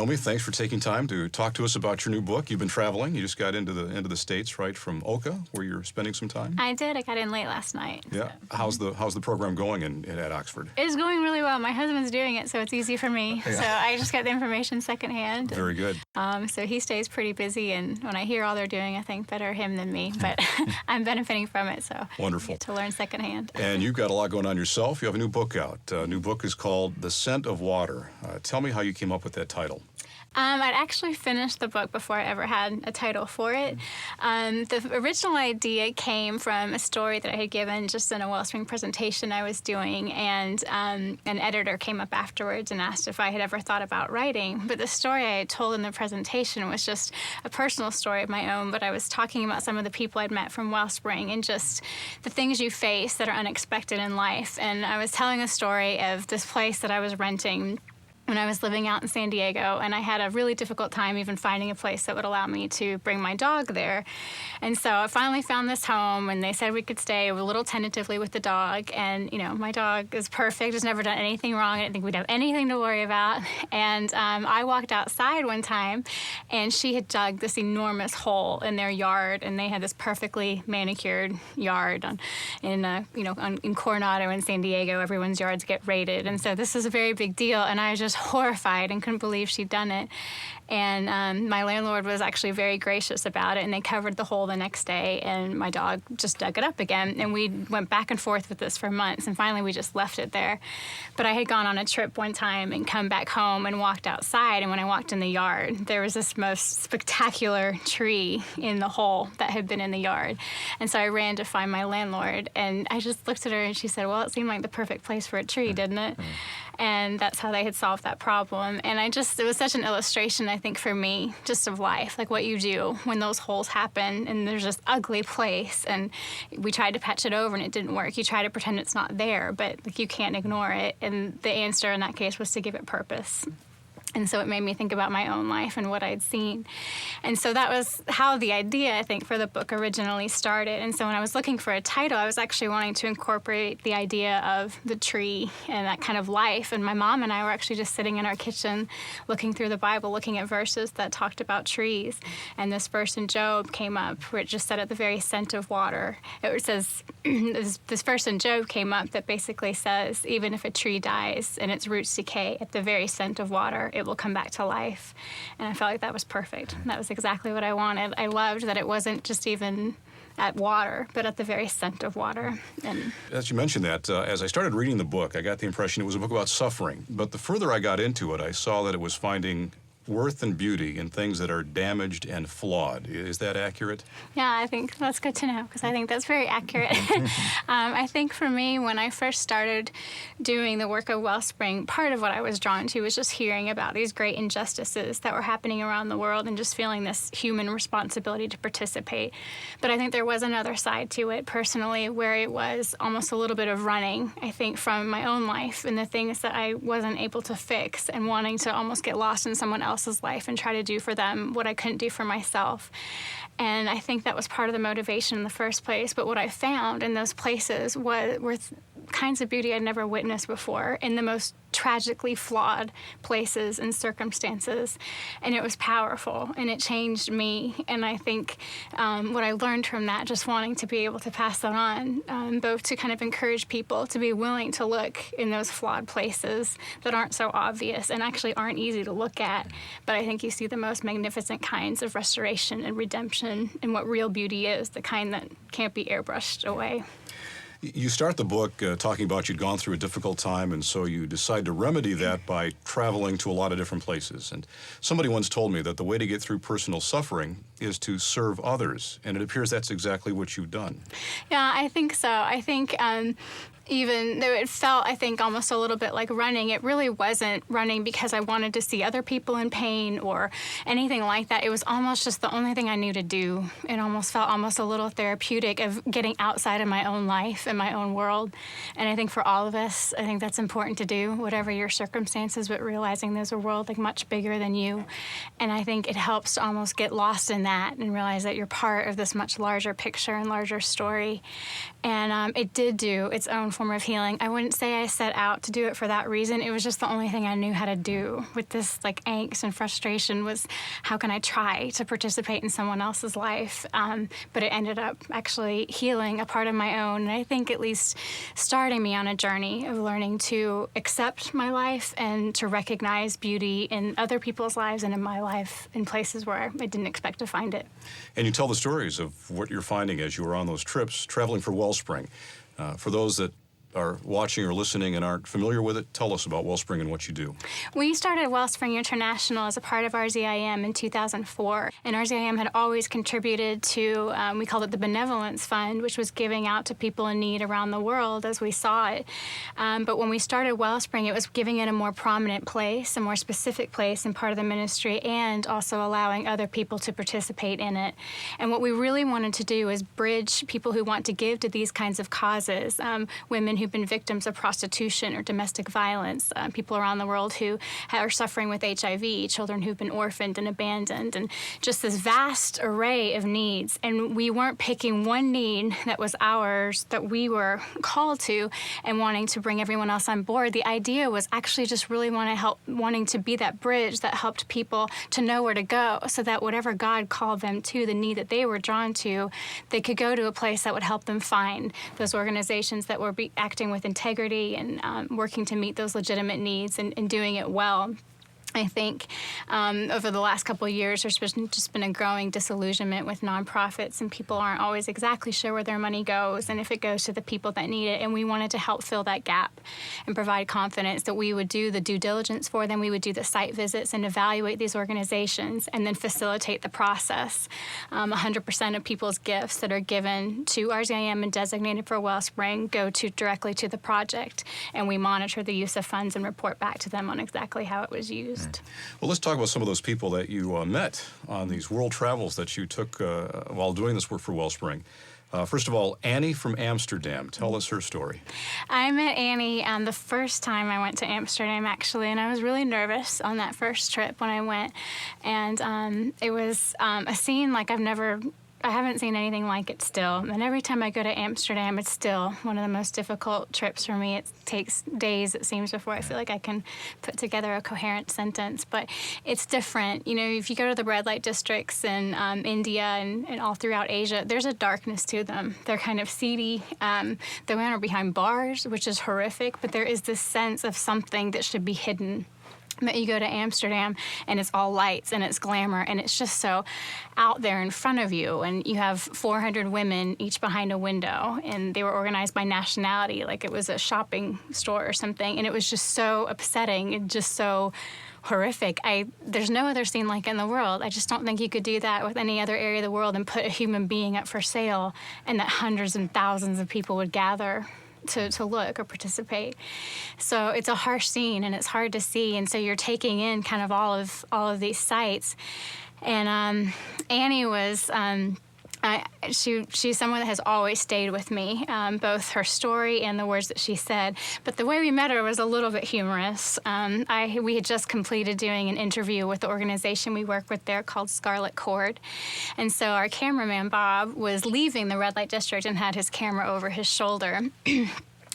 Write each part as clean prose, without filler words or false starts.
Naomi, thanks for taking time to talk to us about your new book. You've been traveling. You just got into the States, right, from Oka, where you're spending some time? I did. I got in late last night. Yeah. So. How's the program going at Oxford? It's going really well. My husband's doing it, so it's easy for me. Yeah. So I just get the information secondhand. Very good. So he stays pretty busy, and when I hear all they're doing, I think better him than me. But I'm benefiting from it, so wonderful. I get to learn secondhand. And you've got a lot going on yourself. You have a new book out. New book is called The Scent of Water. Tell me how you came up with that title. I'd actually finished the book before I ever had a title for it. The original idea came from a story that I had given just in a Wellspring presentation I was doing, and an editor came up afterwards and asked if I had ever thought about writing. But the story I had told in the presentation was just a personal story of my own, but I was talking about some of the people I'd met from Wellspring and just the things you face that are unexpected in life. And I was telling a story of this place that I was renting when I was living out in San Diego, and I had a really difficult time even finding a place that would allow me to bring my dog there. And so I finally found this home, and they said we could stay a little tentatively with the dog. And, you know, my dog is perfect, has never done anything wrong. I didn't think we'd have anything to worry about. And I walked outside one time, and she had dug this enormous hole in their yard, and they had this perfectly manicured yard in Coronado in San Diego. Everyone's yards get rated, and so this is a very big deal. And I was just horrified and couldn't believe she'd done it. And my landlord was actually very gracious about it, and they covered the hole the next day, and my dog just dug it up again. And we went back and forth with this for months, and finally we just left it there. But I had gone on a trip one time and come back home and walked outside, and when I walked in the yard, there was this most spectacular tree in the hole that had been in the yard. And so I ran to find my landlord, and I just looked at her, and she said, well, it seemed like the perfect place for a tree, didn't it? And that's how they had solved that problem. And it was such an illustration, I think, for me, just of life, like what you do when those holes happen and there's this ugly place, and we tried to patch it over and it didn't work. You try to pretend it's not there, but like, you can't ignore it. And the answer in that case was to give it purpose. And so it made me think about my own life and what I'd seen. And so that was how the idea, I think, for the book originally started. And so when I was looking for a title, I was actually wanting to incorporate the idea of the tree and that kind of life. And my mom and I were actually just sitting in our kitchen looking through the Bible, looking at verses that talked about trees. And this verse in Job came up where it just said at the very scent of water. It says, this verse in Job came up that basically says, even if a tree dies and its roots decay, at the very scent of water, it will come back to life. And I felt like that was perfect. That was exactly what I wanted. I loved that it wasn't just even at water, but at the very scent of water. And as you mentioned that, as I started reading the book, I got the impression it was a book about suffering. But the further I got into it, I saw that it was finding worth and beauty in things that are damaged and flawed. Is that accurate? Yeah, I think that's good to know, because I think that's very accurate. I think for me, when I first started doing the work of Wellspring, part of what I was drawn to was just hearing about these great injustices that were happening around the world and just feeling this human responsibility to participate. But I think there was another side to it personally, where it was almost a little bit of running, I think, from my own life and the things that I wasn't able to fix, and wanting to almost get lost in someone else's life and try to do for them what I couldn't do for myself. And I think that was part of the motivation in the first place. But what I found in those places were kinds of beauty I'd never witnessed before, in the most tragically flawed places and circumstances. And it was powerful, and it changed me. And I think what I learned from that, just wanting to be able to pass that on, both to kind of encourage people to be willing to look in those flawed places that aren't so obvious and actually aren't easy to look at. But I think you see the most magnificent kinds of restoration and redemption and what real beauty is, the kind that can't be airbrushed away. You start the book talking about you'd gone through a difficult time, and so you decide to remedy that by traveling to a lot of different places. And somebody once told me that the way to get through personal suffering is to serve others, and it appears that's exactly what you've done. Yeah, I think so. I think even though it felt, I think, almost a little bit like running, it really wasn't running because I wanted to see other people in pain or anything like that. It was almost just the only thing I knew to do. It almost felt almost a little therapeutic of getting outside of my own life and my own world. And I think for all of us, I think that's important to do, whatever your circumstances, but realizing there's a world like much bigger than you. And I think it helps to almost get lost in that and realize that you're part of this much larger picture and larger story. And it did do its own form of healing. I wouldn't say I set out to do it for that reason. It was just the only thing I knew how to do with this like angst and frustration was how can I try to participate in someone else's life? But it ended up actually healing a part of my own. And I think at least starting me on a journey of learning to accept my life and to recognize beauty in other people's lives and in my life in places where I didn't expect to find it. And you tell the stories of what you're finding as you were on those trips, traveling for Wellspring. For those that are watching or listening and aren't familiar with it, tell us about Wellspring and what you do. We started Wellspring International as a part of RZIM in 2004, and RZIM had always contributed to, we called it the Benevolence Fund, which was giving out to people in need around the world as we saw it. But when we started Wellspring, it was giving it a more prominent place, a more specific place in part of the ministry, and also allowing other people to participate in it. And what we really wanted to do is bridge people who want to give to these kinds of causes, women who've been victims of prostitution or domestic violence, people around the world who are suffering with HIV, children who've been orphaned and abandoned, and just this vast array of needs. And we weren't picking one need that was ours, that we were called to, and wanting to bring everyone else on board. The idea was actually just really wanting to be that bridge that helped people to know where to go, so that whatever God called them to, the need that they were drawn to, they could go to a place that would help them find those organizations that were acting with integrity and working to meet those legitimate needs and doing it well. I think over the last couple of years, there's just been a growing disillusionment with nonprofits, and people aren't always exactly sure where their money goes and if it goes to the people that need it. And we wanted to help fill that gap and provide confidence that we would do the due diligence for them, we would do the site visits and evaluate these organizations, and then facilitate the process. 100% of people's gifts that are given to RZIM and designated for Wellspring go directly to the project, and we monitor the use of funds and report back to them on exactly how it was used. Well, let's talk about some of those people that you met on these world travels that you took while doing this work for Wellspring. First of all, Annie from Amsterdam. Tell us her story. I met Annie the first time I went to Amsterdam, actually, and I was really nervous on that first trip when I went. And it was a scene like I haven't seen anything like it still. And every time I go to Amsterdam, it's still one of the most difficult trips for me. It takes days, it seems, before I feel like I can put together a coherent sentence. But it's different. You know, if you go to the red light districts in India and all throughout Asia, there's a darkness to them. They're kind of seedy. The women are behind bars, which is horrific. But there is this sense of something that should be hidden. But you go to Amsterdam and it's all lights and it's glamour and it's just so out there in front of you, and you have 400 women each behind a window, and they were organized by nationality like it was a shopping store or something, and it was just so upsetting and just so horrific. There's no other scene like it in the world. I just don't think you could do that with any other area of the world and put a human being up for sale and that hundreds and thousands of people would gather to look or participate. So it's a harsh scene and it's hard to see, and so you're taking in kind of all of these sites. And Annie was she's someone that has always stayed with me, both her story and the words that she said. But the way we met her was a little bit humorous. We had just completed doing an interview with the organization we work with there called Scarlet Cord. And so our cameraman, Bob, was leaving the red light district and had his camera over his shoulder.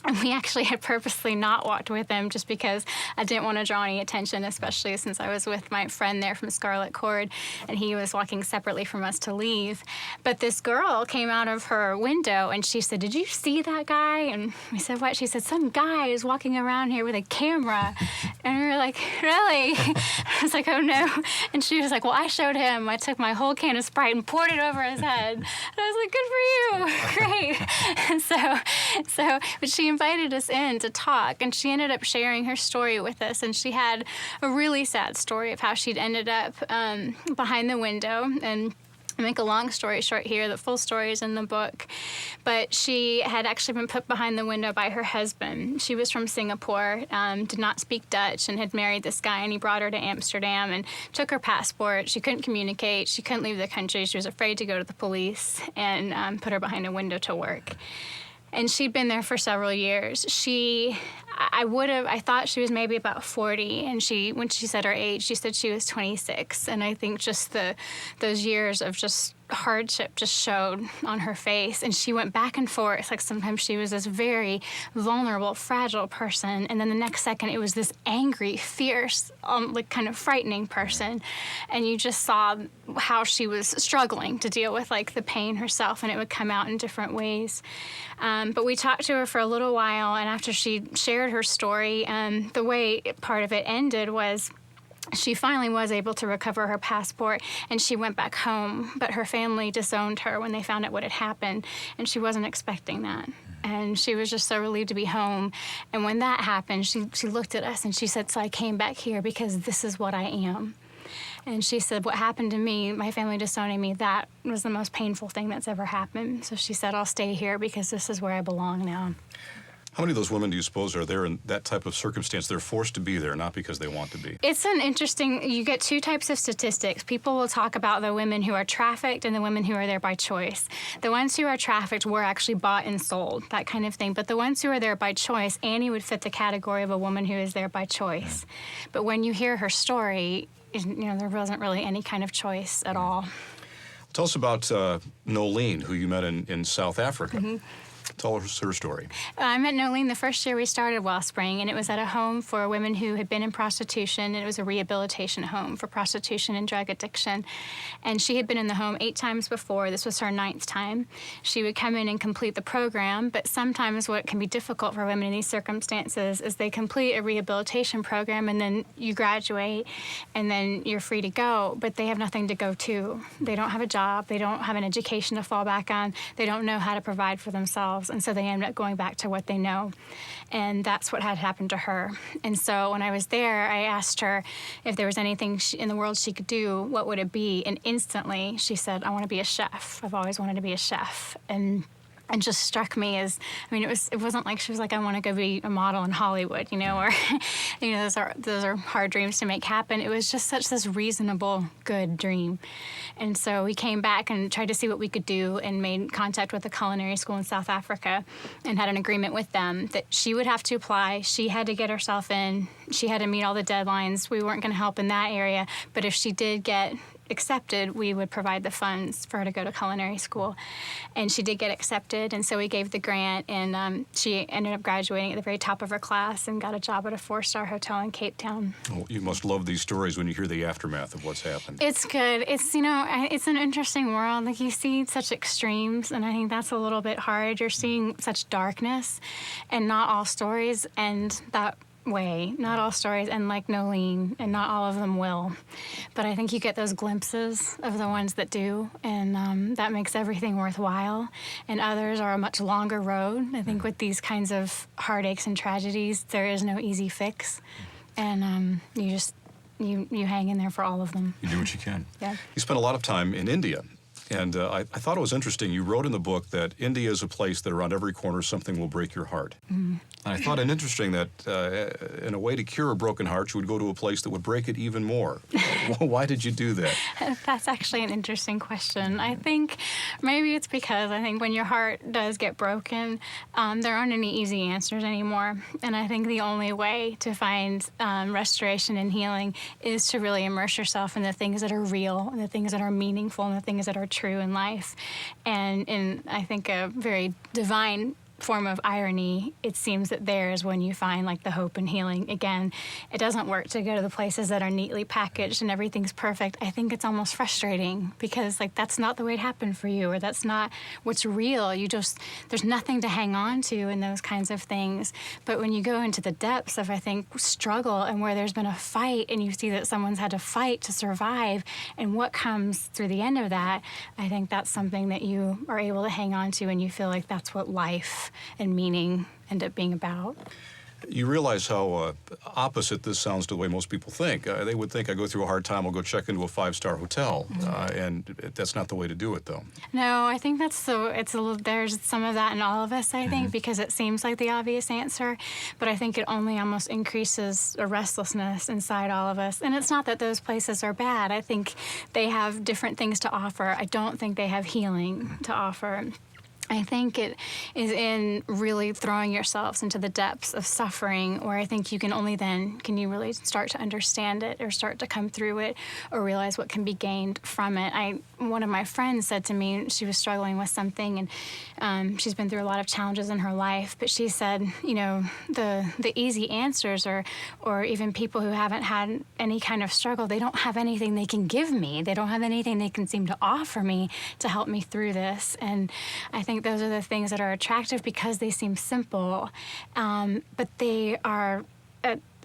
And we actually had purposely not walked with him just because I didn't want to draw any attention, especially since I was with my friend there from Scarlet Cord, and he was walking separately from us to leave. But this girl came out of her window, and she said, "Did you see that guy?" And we said, "What?" She said, "Some guy is walking around here with a camera." And we were like, "Really?" I was like, "Oh, no." And she was like, "Well, I showed him. I took my whole can of Sprite and poured it over his head." And I was like, "Good for you." Great. And but she invited us in to talk, and she ended up sharing her story with us, and she had a really sad story of how she'd ended up behind the window. And I make a long story short here, the full story is in the book, but she had actually been put behind the window by her husband. She was from Singapore, did not speak Dutch, and had married this guy, and he brought her to Amsterdam and took her passport. She couldn't communicate. She couldn't leave the country. She was afraid to go to the police, and put her behind a window to work. And she'd been there for several years. I thought she was maybe about 40, and when she said her age, she said she was 26. And I think just those years of just hardship just showed on her face, and she went back and forth. Like sometimes she was this very vulnerable, fragile person, and then the next second it was this angry, fierce, like kind of frightening person, and you just saw how she was struggling to deal with like the pain herself, and it would come out in different ways. But we talked to her for a little while, and after she shared her story, the way part of it ended was she finally was able to recover her passport, and she went back home, but her family disowned her when they found out what had happened, and she wasn't expecting that. And she was just so relieved to be home. And when that happened, she looked at us and she said, so I came back here because this is what I am. And she said, what happened to me, my family disowning me, that was the most painful thing that's ever happened. So she said, I'll stay here because this is where I belong now. How many of those women do you suppose are there in that type of circumstance? They're forced to be there, not because they want to be. It's an interesting, you get two types of statistics. People will talk about the women who are trafficked and the women who are there by choice. The ones who are trafficked were actually bought and sold, that kind of thing. But the ones who are there by choice, Annie would fit the category of a woman who is there by choice. But when you hear her story, there wasn't really any kind of choice at all. Tell us about Nolene, who you met in South Africa. Tell us her story. I met Nolene the first year we started Wellspring, and it was at a home for women who had been in prostitution, and it was a rehabilitation home for prostitution and drug addiction. And she had been in the home 8 times before. This was her 9th time. She would come in and complete the program, but sometimes what can be difficult for women in these circumstances is they complete a rehabilitation program, and then you graduate, and then you're free to go, but they have nothing to go to. They don't have a job. They don't have an education to fall back on. They don't know how to provide for themselves. And so they end up going back to what they know. And that's what had happened to her. And so when I was there, I asked her if there was anything in the world she could do, what would it be? And instantly she said, I want to be a chef. I've always wanted to be a chef. And just struck me as, it wasn't like she was like, I want to go be a model in Hollywood, or, those are hard dreams to make happen. It was just such this reasonable, good dream. And so we came back and tried to see what we could do and made contact with the culinary school in South Africa and had an agreement with them that she would have to apply. She had to get herself in. She had to meet all the deadlines. We weren't going to help in that area. But if she did get accepted, we would provide the funds for her to go to culinary school. And she did get accepted, and so we gave the grant, and she ended up graduating at the very top of her class and got a job at a 4-star hotel in Cape Town. Oh, you must love these stories when you hear the aftermath of what's happened. It's good. It's, it's an interesting world. Like, you see such extremes, and I think that's a little bit hard. You're seeing such darkness, and not all stories end that way. Not all stories end like Nolene, and not all of them will. But I think you get those glimpses of the ones that do, and that makes everything worthwhile. And others are a much longer road. I think with these kinds of heartaches and tragedies, there is no easy fix. And you hang in there for all of them. You do what you can. Yeah. You spent a lot of time in India. And I thought it was interesting. You wrote in the book that India is a place that around every corner something will break your heart. Mm-hmm. And I thought it interesting that in a way to cure a broken heart, you would go to a place that would break it even more. Why did you do that? That's actually an interesting question. I think maybe it's because I think when your heart does get broken, there aren't any easy answers anymore. And I think the only way to find restoration and healing is to really immerse yourself in the things that are real, and the things that are meaningful, and the things that are true in life. And in, I think, a very divine form of irony, it seems that there is when you find like the hope and healing. Again, it doesn't work to go to the places that are neatly packaged and everything's perfect. I think it's almost frustrating because like that's not the way it happened for you, or that's not what's real. There's nothing to hang on to in those kinds of things. But when you go into the depths of, I think, struggle, and where there's been a fight and you see that someone's had to fight to survive, and what comes through the end of that, I think that's something that you are able to hang on to, and you feel like that's what life and meaning end up being about. You realize how opposite this sounds to the way most people think. They would think I go through a hard time, I'll go check into a 5-star hotel, and that's not the way to do it, though. No, I think there's some of that in all of us, I think, because it seems like the obvious answer, but I think it only almost increases a restlessness inside all of us. And it's not that those places are bad. I think they have different things to offer. I don't think they have healing to offer. I think it is in really throwing yourselves into the depths of suffering, where I think you can only then can you really start to understand it or start to come through it or realize what can be gained from it. One of my friends said to me, she was struggling with something, and she's been through a lot of challenges in her life, but she said, the easy answers or even people who haven't had any kind of struggle, they don't have anything they can give me. They don't have anything they can seem to offer me to help me through this. And I think those are the things that are attractive because they seem simple, but they are,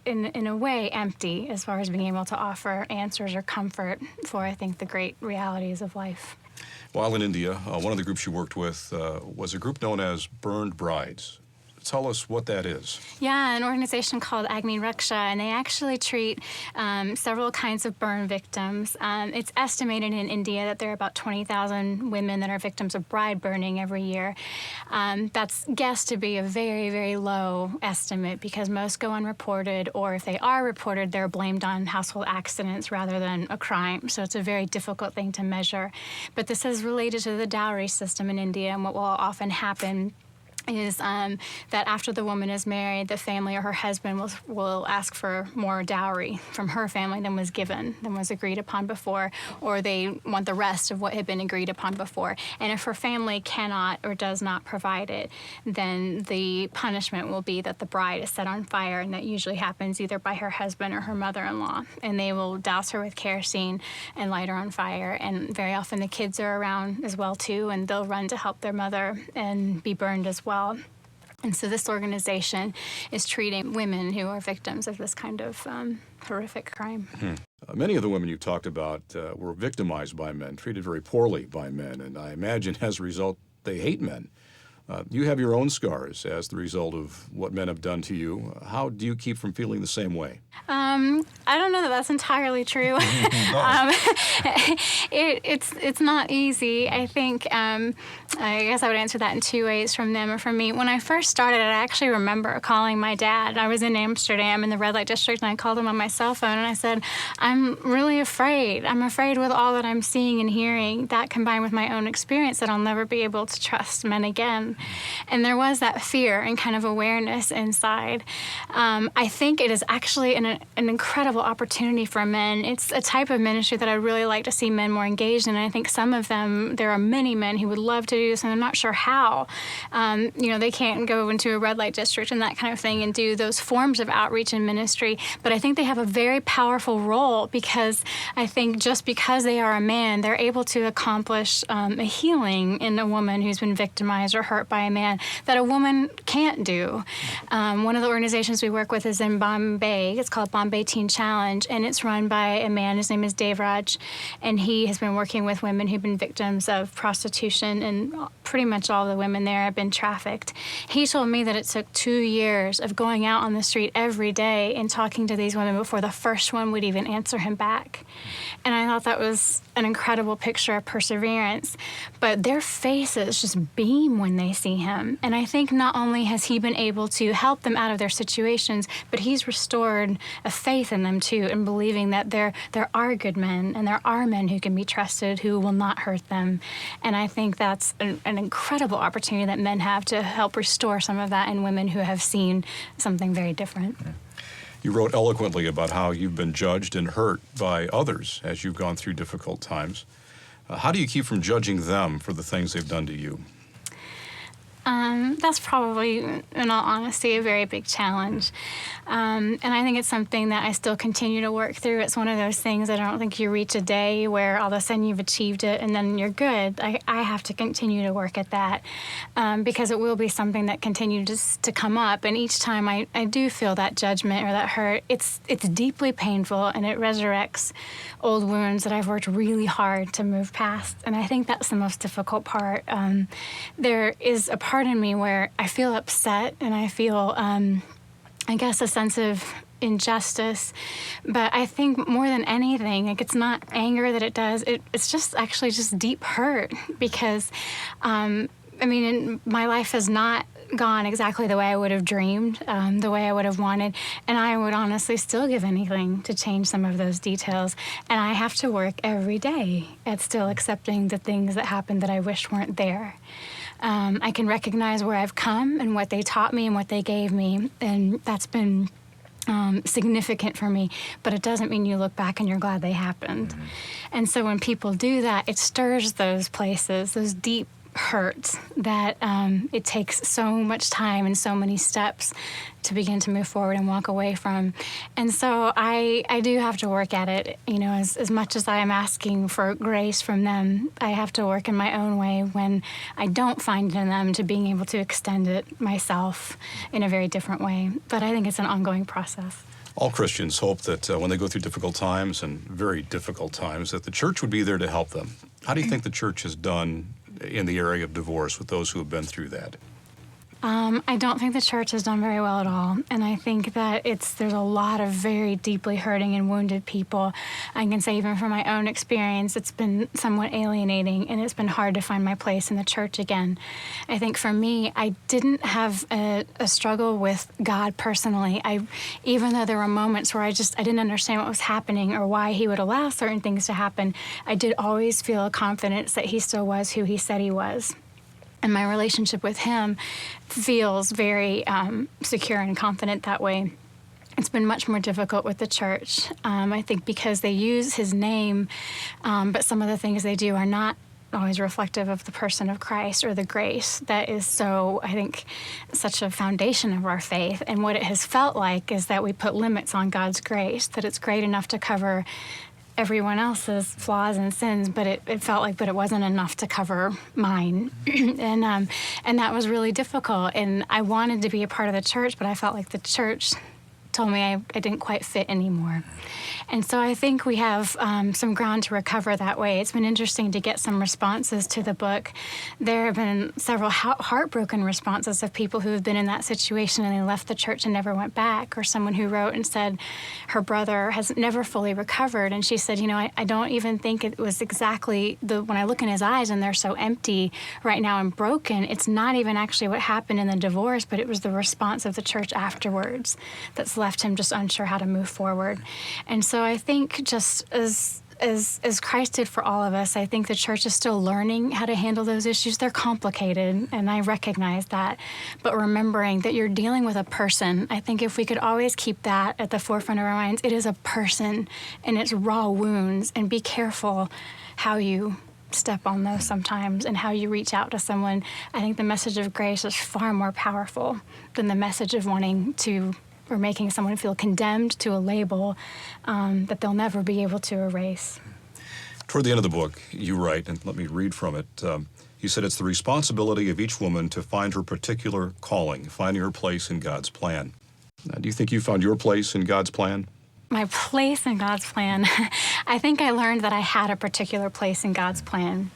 in a way, empty as far as being able to offer answers or comfort for, I think, the great realities of life. While in India, one of the groups you worked with was a group known as Burned Brides. Tell us what that is. Yeah, an organization called Agni Raksha, and they actually treat several kinds of burn victims. It's estimated in India that there are about 20,000 women that are victims of bride burning every year. That's guessed to be a very, very low estimate because most go unreported, or if they are reported, they're blamed on household accidents rather than a crime. So it's a very difficult thing to measure. But this is related to the dowry system in India, and what will often happen is that after the woman is married, the family or her husband will ask for more dowry from her family than was given, than was agreed upon before, or they want the rest of what had been agreed upon before. And if her family cannot or does not provide it, then the punishment will be that the bride is set on fire, and that usually happens either by her husband or her mother-in-law. And they will douse her with kerosene and light her on fire. And very often the kids are around as well, too, and they'll run to help their mother and be burned as well. And so this organization is treating women who are victims of this kind of horrific crime. Many of the women you talked about were victimized by men, treated very poorly by men, and I imagine as a result they hate men. You have your own scars as the result of what men have done to you. How do you keep from feeling the same way? I don't know that that's entirely true. It's not easy. I think, I guess I would answer that in two ways, from them or from me. When I first started, I actually remember calling my dad. I was in Amsterdam in the red light district, and I called him on my cell phone, and I said, I'm really afraid. I'm afraid with all that I'm seeing and hearing, that combined with my own experience, that I'll never be able to trust men again. And there was that fear and kind of awareness inside. I think it is actually an incredible opportunity for men. It's a type of ministry that I'd really like to see men more engaged in. And I think some of them, there are many men who would love to do this, and I'm not sure how. They can't go into a red light district and that kind of thing and do those forms of outreach and ministry. But I think they have a very powerful role, because I think just because they are a man, they're able to accomplish a healing in a woman who's been victimized or hurt by a man that a woman can't do. One of the organizations we work with is in Bombay. It's called Bombay Teen Challenge, and it's run by a man. His name is Devraj, and he has been working with women who've been victims of prostitution, and pretty much all the women there have been trafficked. He told me that it took 2 years of going out on the street every day and talking to these women before the first one would even answer him back. And I thought that was an incredible picture of perseverance. But their faces just beam when they see him. And I think not only has he been able to help them out of their situations, but he's restored a faith in them too, in believing that there are good men, and there are men who can be trusted who will not hurt them. And I think that's an incredible opportunity that men have to help restore some of that in women who have seen something very different. You wrote eloquently about how you've been judged and hurt by others as you've gone through difficult times. How do you keep from judging them for the things they've done to you? That's probably, in all honesty, a very big challenge. And I think it's something that I still continue to work through. It's one of those things that I don't think you reach a day where all of a sudden you've achieved it and then you're good. I have to continue to work at that because it will be something that continues to come up. And each time I do feel that judgment or that hurt, it's deeply painful, and it resurrects old wounds that I've worked really hard to move past. And I think that's the most difficult part. There is a part in me where I feel upset, and I feel, I guess, a sense of injustice. But I think more than anything, it's not anger that it does. It's just actually just deep hurt, because, my life has not gone exactly the way I would have dreamed, the way I would have wanted, and I would honestly still give anything to change some of those details. And I have to work every day at still accepting the things that happened that I wished weren't there. I can recognize where I've come and what they taught me and what they gave me, and that's been significant for me, but it doesn't mean you look back and you're glad they happened. And so when people do that, it stirs those places, those deep hurts that it takes so much time and so many steps to begin to move forward and walk away from. And so I do have to work at it, as much as I am asking for grace from them, I have to work in my own way when I don't find it in them to being able to extend it myself in a very different way. But I think it's an ongoing process. All Christians hope that when they go through difficult times, and very difficult times, that the church would be there to help them. How do you think the church has done in the area of divorce with those who have been through that? I don't think the church has done very well at all, and I think that there's a lot of very deeply hurting and wounded people. I can say even from my own experience, it's been somewhat alienating, and it's been hard to find my place in the church again. I think for me, I didn't have a struggle with God personally. Even though there were moments where I didn't understand what was happening or why He would allow certain things to happen, I did always feel confidence that He still was who He said He was. And my relationship with Him feels very secure and confident that way. It's been much more difficult with the church, I think, because they use His name, but some of the things they do are not always reflective of the person of Christ or the grace that is so, I think, such a foundation of our faith. And what it has felt like is that we put limits on God's grace, that it's great enough to cover everyone else's flaws and sins, but it felt like, but it wasn't enough to cover mine. and that was really difficult. And I wanted to be a part of the church, but I felt like the church told me I didn't quite fit anymore. And so I think we have some ground to recover that way. It's been interesting to get some responses to the book. There have been several heartbroken responses of people who have been in that situation and they left the church and never went back, or someone who wrote and said her brother has never fully recovered. And she said, I don't even think it was exactly when I look in his eyes and they're so empty right now and broken, it's not even actually what happened in the divorce, but it was the response of the church afterwards that's left him just unsure how to move forward. And so I think just as Christ did for all of us, I think the church is still learning how to handle those issues. They're complicated, and I recognize that. But remembering that you're dealing with a person, I think if we could always keep that at the forefront of our minds, it is a person and it's raw wounds, and be careful how you step on those sometimes and how you reach out to someone. I think the message of grace is far more powerful than the message of wanting to or making someone feel condemned to a label that they'll never be able to erase. Toward the end of the book, you write, and let me read from it, you said it's the responsibility of each woman to find her particular calling, finding her place in God's plan. Do you think you found your place in God's plan? My place in God's plan? I think I learned that I had a particular place in God's plan.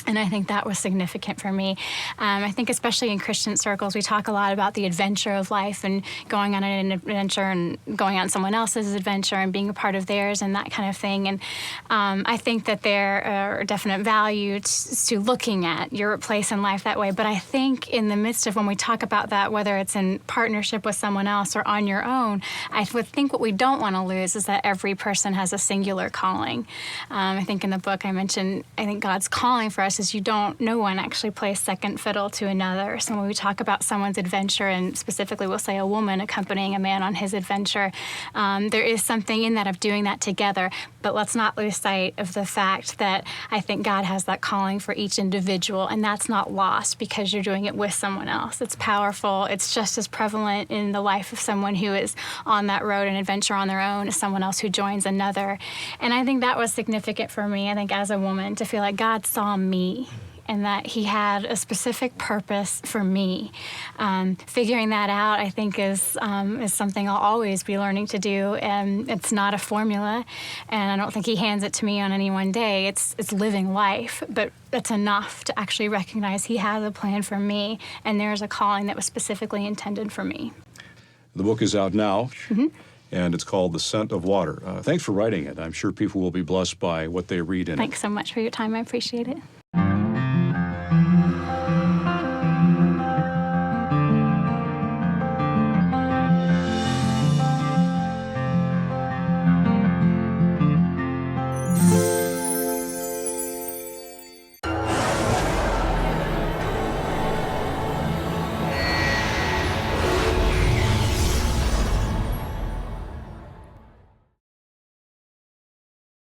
And I think that was significant for me. I think especially in Christian circles, we talk a lot about the adventure of life and going on an adventure and going on someone else's adventure and being a part of theirs and that kind of thing. And I think that there are definite value to looking at your place in life that way. But I think in the midst of when we talk about that, whether it's in partnership with someone else or on your own, I would think what we don't want to lose is that every person has a singular calling. I think in the book I mentioned, I think God's calling for us is no one actually plays second fiddle to another. So when we talk about someone's adventure, and specifically we'll say a woman accompanying a man on his adventure, there is something in that of doing that together. But let's not lose sight of the fact that I think God has that calling for each individual, and that's not lost because you're doing it with someone else. It's powerful. It's just as prevalent in the life of someone who is on that road and adventure on their own as someone else who joins another. And I think that was significant for me, I think, as a woman, to feel like God saw me and that He had a specific purpose for me. Figuring that out, I think, is something I'll always be learning to do. And it's not a formula, and I don't think He hands it to me on any one day. It's living life, but that's enough to actually recognize He has a plan for me, and there's a calling that was specifically intended for me. The book is out now. Mm-hmm. And it's called The Scent of Water. Thanks for writing it. I'm sure people will be blessed by what they read in it. Thanks so much for your time. I appreciate it.